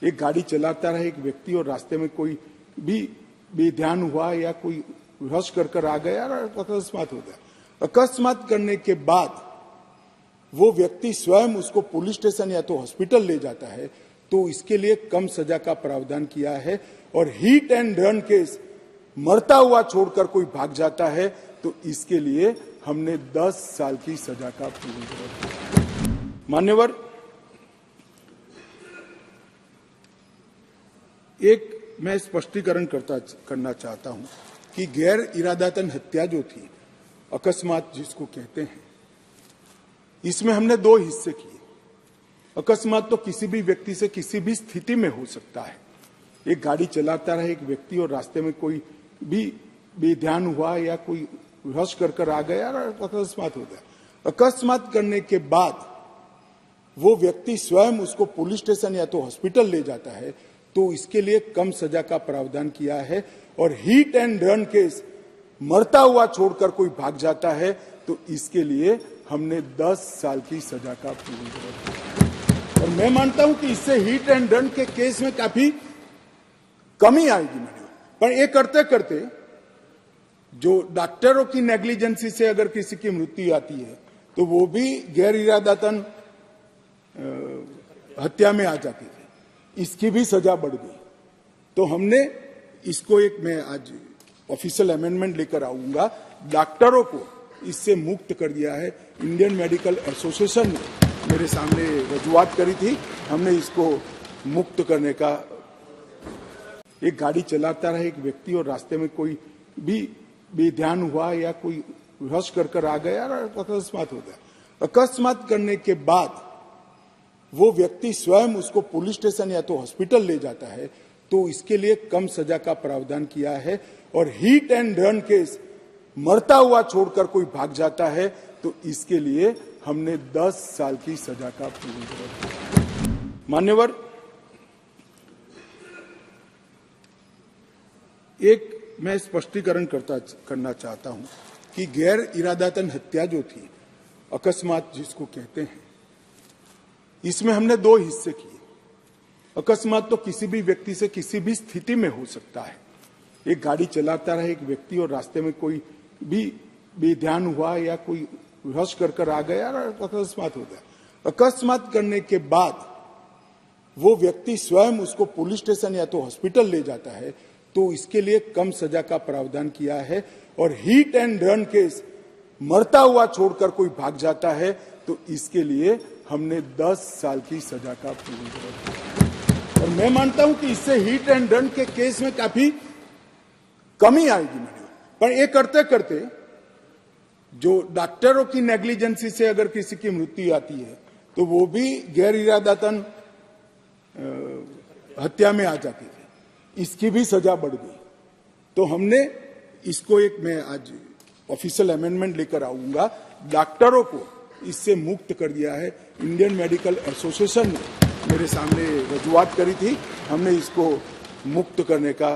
एक गाड़ी चलाता रहा एक व्यक्ति और रास्ते में कोई भी बेध्यान हुआ या कोई रश कर आ गया और अकस्मात हो गया। अकस्मात करने के बाद वो व्यक्ति स्वयं उसको पुलिस स्टेशन या तो हॉस्पिटल ले जाता है, तो इसके लिए कम सजा का प्रावधान किया है। और हिट एंड रन केस मरता हुआ छोड़कर कोई भाग जाता है तो इसके लिए हमने 10 साल की सजा का प्रावधान। मान्यवर, एक मैं स्पष्टीकरण करना चाहता हूं कि गैर इरादतन हत्या जो थी, अकस्मात जिसको कहते हैं, इसमें हमने 2 हिस्से किए। अकस्मात तो किसी भी व्यक्ति से किसी भी स्थिति में हो सकता है। एक गाड़ी चलाता रहा एक व्यक्ति और रास्ते में कोई भी बेध्यान हुआ या कोई रश कर आ गया और अकस्मात हो गया। अकस्मात करने के बाद वो व्यक्ति स्वयं उसको पुलिस स्टेशन या तो हॉस्पिटल ले जाता है, तो इसके लिए कम सजा का प्रावधान किया है। और हिट एंड रन केस मरता हुआ छोड़कर कोई भाग जाता है तो इसके लिए हमने 10 साल की सजा का प्रावधान। और मैं मानता हूं कि इससे हिट एंड रन के केस में काफी कमी आएगी। पर ये करते करते जो डॉक्टरों की नेग्लिजेंसी से अगर किसी की मृत्यु आती है तो वो भी गैर इरादतन हत्या में आ जाती है, इसकी भी सजा बढ़ गई। तो हमने इसको मैं आज ऑफिशियल अमेंडमेंट लेकर आऊंगा, डॉक्टरों को इससे मुक्त कर दिया है। इंडियन मेडिकल एसोसिएशन ने मेरे सामने रजूआत करी थी, हमने इसको मुक्त करने का। एक गाड़ी चलाता रहा एक व्यक्ति और रास्ते में कोई भी बेध्यान हुआ या कोई रश कर आ गया और अकस्मात हो गया। अकस्मात करने के बाद वो व्यक्ति स्वयं उसको पुलिस स्टेशन या तो हॉस्पिटल ले जाता है, तो इसके लिए कम सजा का प्रावधान किया है। और हिट एंड रन केस मरता हुआ छोड़कर कोई भाग जाता है तो इसके लिए हमने 10 साल की सजा का प्रावधान। मान्यवर, एक मैं स्पष्टीकरण करना चाहता हूं कि गैर इरादतन हत्या जो थी, अकस्मात जिसको कहते हैं, इसमें हमने 2 हिस्से किए। अकस्मात तो किसी भी व्यक्ति से किसी भी स्थिति में हो सकता है। एक गाड़ी चलाता रहा एक व्यक्ति और रास्ते में कोई भी बेध्यान हुआ या कोई रश कर आ गया और अकस्मात हो गया। अकस्मात करने के बाद वो व्यक्ति स्वयं उसको पुलिस स्टेशन या तो हॉस्पिटल ले जाता है, तो इसके लिए कम सजा का प्रावधान किया है। और हिट एंड रन केस मरता हुआ छोड़कर कोई भाग जाता है तो इसके लिए हमने 10 साल की सजा का प्रावधान। और मैं मानता हूं कि इससे हिट एंड रन के केस में काफी कमी आएगी। पर ये करते करते जो डॉक्टरों की नेग्लिजेंसी से अगर किसी की मृत्यु आती है तो वो भी गैर इरादतन हत्या में आ जाती है, इसकी भी सजा बढ़ गई। तो हमने इसको मैं आज ऑफिशियल अमेंडमेंट लेकर आऊंगा, डॉक्टरों को इससे मुक्त कर दिया है। इंडियन मेडिकल एसोसिएशन ने मेरे सामने रजूआत करी थी, हमने इसको मुक्त करने का